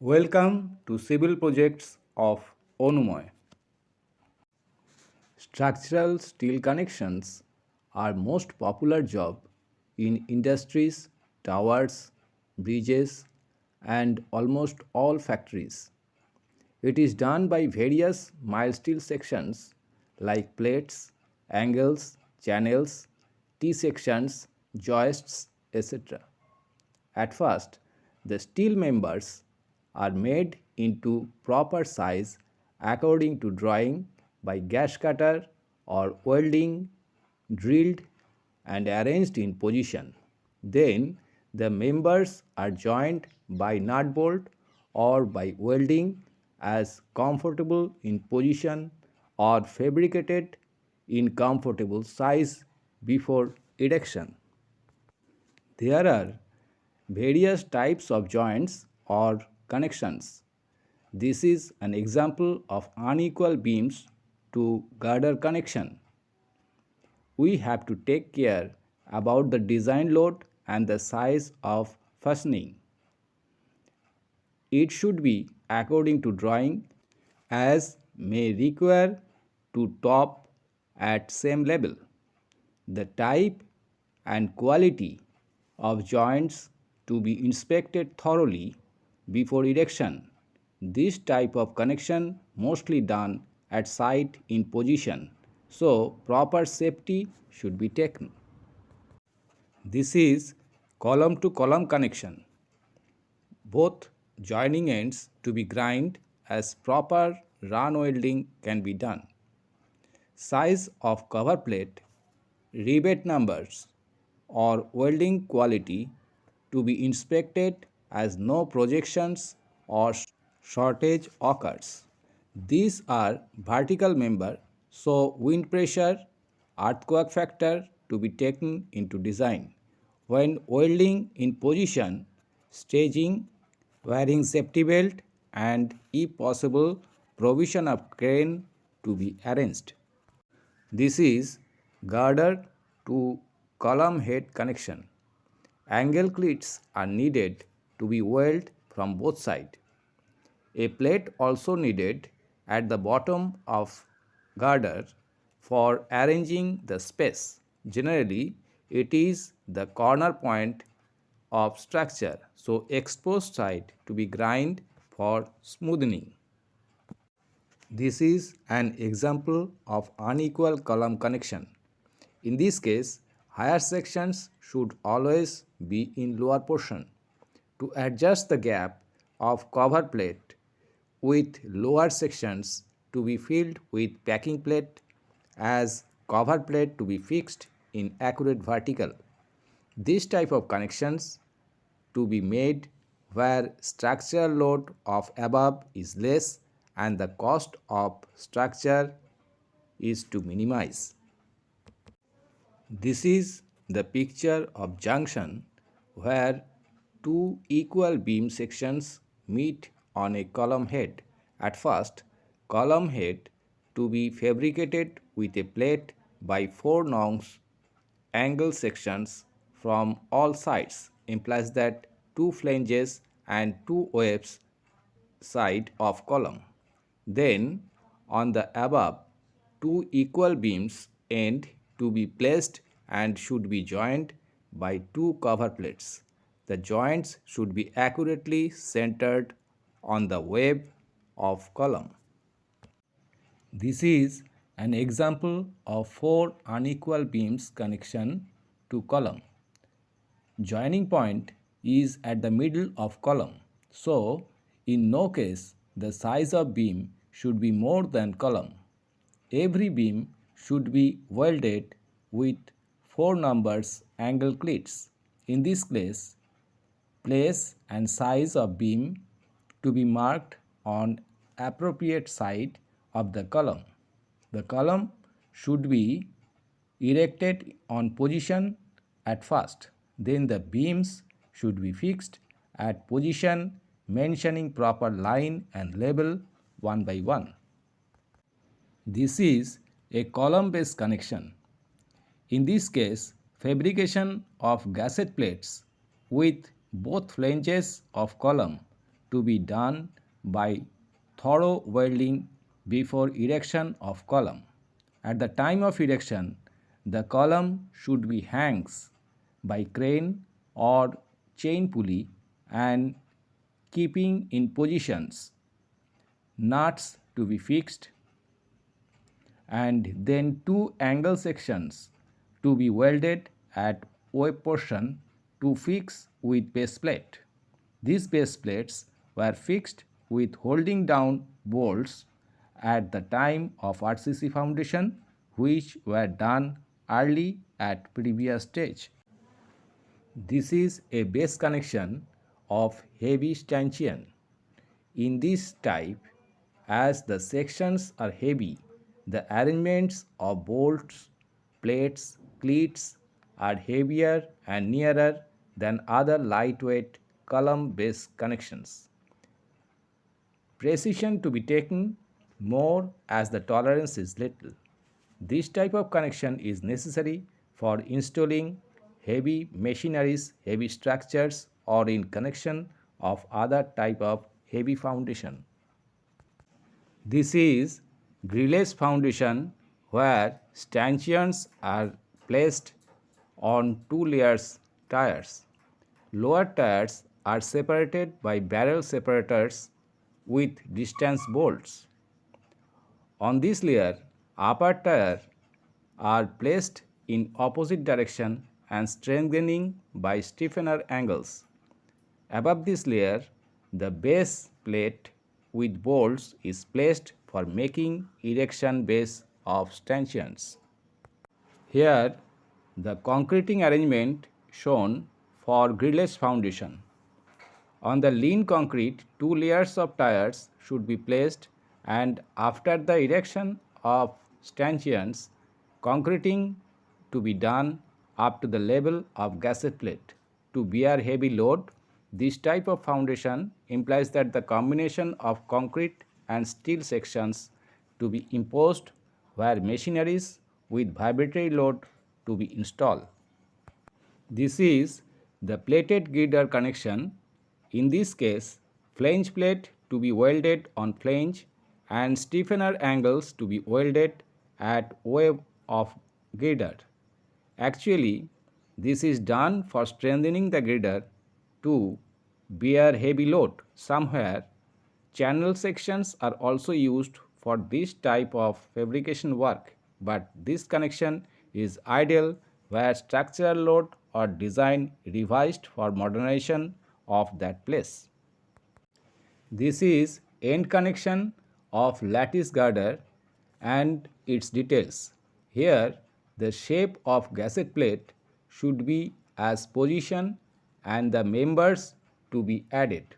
Welcome to Civil Projects of Onumoy. Structural steel connections are most popular job in industries, towers, bridges and almost all factories. It is done by various mild steel sections like plates, angles, channels, T-sections, joists, etc. At first, the steel members are made into proper size according to drawing by gas cutter or welding, drilled and arranged in position. Then the members are joined by nut bolt or by welding as comfortable in position or fabricated in comfortable size before erection. There are various types of joints or connections. This is an example of unequal beams to girder connection. We have to take care about the design load and the size of fastening. It should be according to drawing as may require to top at same level. The type and quality of joints to be inspected thoroughly before erection. This type of connection mostly done at site in position, so proper safety should be taken. This is column to column connection. Both joining ends to be grind as proper run welding can be done. Size of cover plate, rivet numbers or welding quality to be inspected as no projections or shortage occurs. These are vertical member, so wind pressure, earthquake factor to be taken into design. When welding in position, staging, wearing safety belt and if possible provision of crane to be arranged. This is girder to column head connection. Angle cleats are needed to be welded from both sides. A plate also needed at the bottom of girder for arranging the space. Generally, it is the corner point of structure, so exposed side to be grind for smoothing. This is an example of unequal column connection. In this case, higher sections should always be in lower portion. To adjust the gap of cover plate with lower sections to be filled with packing plate as cover plate to be fixed in accurate vertical. This type of connections to be made where structural load of above is less and the cost of structure is to minimize. This is the picture of junction where two equal beam sections meet on a column head. At first, column head to be fabricated with a plate by 4 nongs angle sections from all sides implies that two flanges and two waves side of column. Then on the above, two equal beams end to be placed and should be joined by two cover plates. The joints should be accurately centered on the web of column. This is an example of four unequal beams connection to column. Joining point is at the middle of column. So, in no case the size of beam should be more than column. Every beam should be welded with 4 numbers angle cleats. In this case, place and size of beam to be marked on appropriate side of the column. The column should be erected on position at first. Then the beams should be fixed at position mentioning proper line and label one by one. This is a column based connection. In this case, fabrication of gasket plates with both flanges of column to be done by thorough welding before erection of column. At the time of erection, the column should be hangs by crane or chain pulley and keeping in positions, nuts to be fixed, and then two angle sections to be welded at web portion to fix with base plate. These base plates were fixed with holding down bolts at the time of RCC foundation, which were done early at previous stage. This is a base connection of heavy stanchion. In this type, as the sections are heavy, the arrangements of bolts, plates, cleats are heavier and nearer than other lightweight column base connections. Precision to be taken more as the tolerance is little. This type of connection is necessary for installing heavy machineries, heavy structures, or in connection of other type of heavy foundation. This is Grillage foundation where stanchions are placed on two layers tires. Lower tires are separated by barrel separators with distance bolts. On this layer, upper tire are placed in opposite direction and strengthening by stiffener angles. Above this layer, the base plate with bolts is placed for making erection base of stanchions. Here, the concreting arrangement shown for grillage foundation. On the lean concrete, two layers of tires should be placed, and after the erection of stanchions, concreting to be done up to the level of gasket plate. To bear heavy load, this type of foundation implies that the combination of concrete and steel sections to be imposed where machineries with vibratory load to be installed. This is the plated girder connection. In this case, flange plate to be welded on flange and stiffener angles to be welded at web of girder. Actually, this is done for strengthening the girder to bear heavy load. Somewhere, channel sections are also used for this type of fabrication work, but this connection is ideal where structural load or design revised for modernization of that place. This is end connection of lattice girder and its details. Here, the shape of gasket plate should be as position and the members to be added.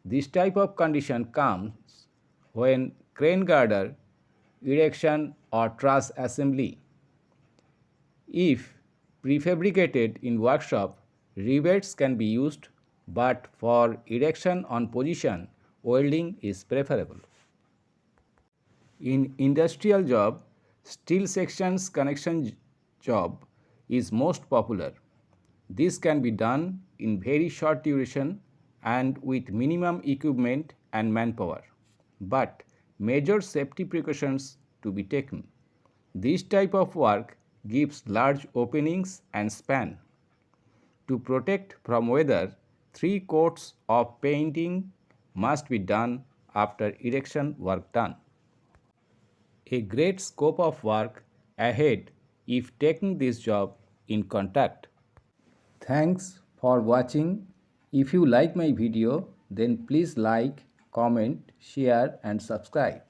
This type of condition comes when crane girder, erection or truss assembly. If prefabricated in workshop, rivets can be used, but for erection on position, welding is preferable. In industrial job, steel sections connection job is most popular. This can be done in very short duration and with minimum equipment and manpower, but major safety precautions to be taken. This type of work gives large openings and span. To protect from weather, 3 coats of painting must be done after erection work done. A great scope of work ahead if taking this job in contact. Thanks for watching. If you like my video, then please like, comment, share and subscribe.